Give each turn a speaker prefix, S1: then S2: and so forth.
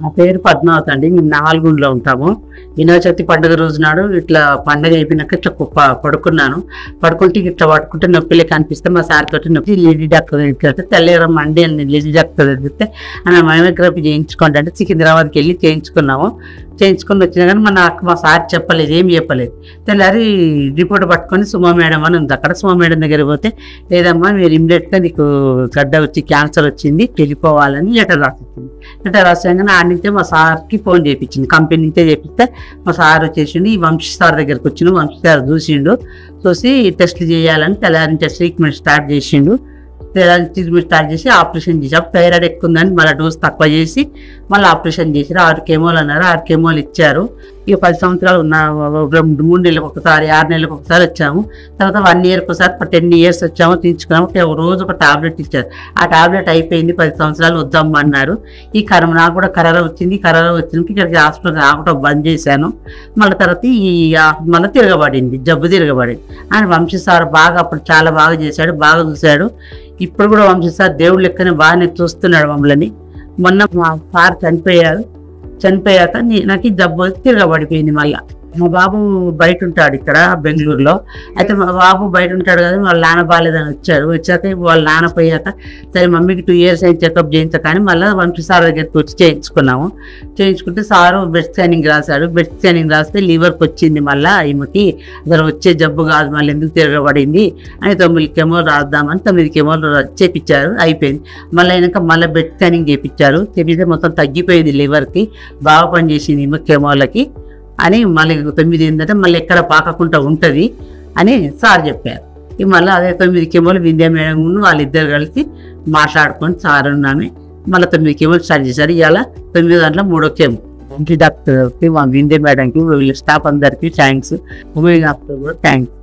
S1: నా పేరు పద్మావతి అండి. మేము నాలుగుంట్లో ఉంటాము. వినాయక చవితి పండుగ రోజు నాడు ఇట్లా పండుగ అయిపోయినాక ఇట్లా పడుకున్నాను. పడుకుంటే ఇట్లా పడుకుంటే నొప్పిలే కనిపిస్తే మా సార్ తోటి నొప్పి లేడీ డాక్టర్ దగ్గరికి వెళ్తే తెల్లవారం అండి అని లేడీ డాక్టర్ దగ్గరికి ఆయన మయోగ్రఫీ చేయించుకోండి అంటే సికింద్రాబాద్కి వెళ్ళి చేయించుకొని వచ్చినా కానీ మా సార్ చెప్పలేదు, ఏం చెప్పలేదు. తెల్లారి రిపోర్ట్ పట్టుకొని సుమా మేడం అని ఉంది. అక్కడ సుమా మేడం దగ్గర పోతే లేదమ్మా మీరు ఇమ్మీడియట్గా నీకు గడ్డ వచ్చి క్యాన్సర్ వచ్చింది, వెళ్ళిపోవాలని లెటర్ రాసిచ్చింది. లెటర్ రాసాగానే ఆడ నుంచే మా సార్కి ఫోన్ చేయించింది, కంపెనీ నుంచే చేపిస్తే మా సార్ వచ్చేసిండు. ఈ వంశీ సార్ దగ్గరికి వచ్చిండు. వంశీ సార్ చూసి టెస్ట్లు చేయాలని తెల్లారి నుంచి ట్రీట్మెంట్ స్టార్ట్ చేసిండు. ట్రీట్మెంట్ స్టార్ట్ చేసి ఆపరేషన్ చేసి థైరాయిడ్ ఎక్కువ ఉందని మళ్ళీ డోస్ తక్కువ చేసి మళ్ళీ ఆపరేషన్ చేసారు. 6 కెమోలు అన్నారు. 6 కెమోలు ఇచ్చారు. ఇక 10 సంవత్సరాలు ఉన్న 3 నెలలకు ఒకసారి 6 నెలలకు ఒకసారి వచ్చాము. తర్వాత 1 ఇయర్కి ఒకసారి 10 ఇయర్స్ వచ్చాము, తీసుకున్నాము. రోజు ఒక టాబ్లెట్ ఇచ్చారు. ఆ టాబ్లెట్ అయిపోయింది, 10 సంవత్సరాలు వద్దాము అన్నారు. ఈ నాకు కూడా కరోనా వచ్చింది. కరోనా వచ్చింది ఇక్కడికి హాస్పిటల్ రావడం బంద్ చేశాను. మళ్ళీ తర్వాత మళ్ళీ జబ్బు తిరగబడింది. ఆయన వంశీ సార్ బాగా అప్పుడు చాలా బాగా చేశాడు, బాగా చూశాడు. ఇప్పుడు కూడా వంశీ సార్ దేవుడు లెక్కనే బాగానే చూస్తున్నాడు మమ్మల్ని. మొన్న మా సార్ చనిపోయాక నాకు జబ్బు తిరగబడిపోయింది. మళ్ళీ మా బాబు బయట ఉంటాడు ఇక్కడ బెంగళూరులో. అయితే మా బాబు బయట ఉంటాడు కదా, వాళ్ళ నాన్న బాగాలేదని వచ్చాక వాళ్ళ నాన్న పోయాక సరే మమ్మీకి 2 ఇయర్స్ అయిన చెకప్ చేయించా కానీ మళ్ళీ వంశీ సార్ దగ్గరికి వచ్చి చేయించుకుంటే సారు బ్లడ్ స్కానింగ్ రాశాడు. బ్లడ్ స్కానింగ్ రాస్తే లివర్కి వచ్చింది. మళ్ళీ ఈమెకి అసలు వచ్చే జబ్బు కాదు, మళ్ళీ ఎందుకు తిరగబడింది అని 9 కెమోలు రాద్దామని 9 కెమోలు చేపించారు. అయిపోయింది. మళ్ళీ అయినాక మళ్ళీ బ్లడ్ స్కానింగ్ చేయించారు. చేపిస్తే మొత్తం తగ్గిపోయింది, లివర్కి బాగా పనిచేసింది ఈమె కెమోలకి అని. మళ్ళీ 9 ఏంటంటే మళ్ళీ ఎక్కడ పాకకుండా ఉంటుంది అని సార్ చెప్పారు. మళ్ళీ అదే 9 కెమోలు వింధ్యా మేడం వాళ్ళిద్దరు కలిసి మాట్లాడుకొని సార్ ఉన్నామే మళ్ళీ 9 కెమోలు స్టార్ట్ చేశారు. ఇవాళ 9 దాంట్లో 3వ కెమో. డాక్టర్కి మా వింధ్యా మేడంకి వీళ్ళ స్టాఫ్ అందరికీ థ్యాంక్స్. ఉమెన్ డాక్టర్ కూడా థ్యాంక్స్.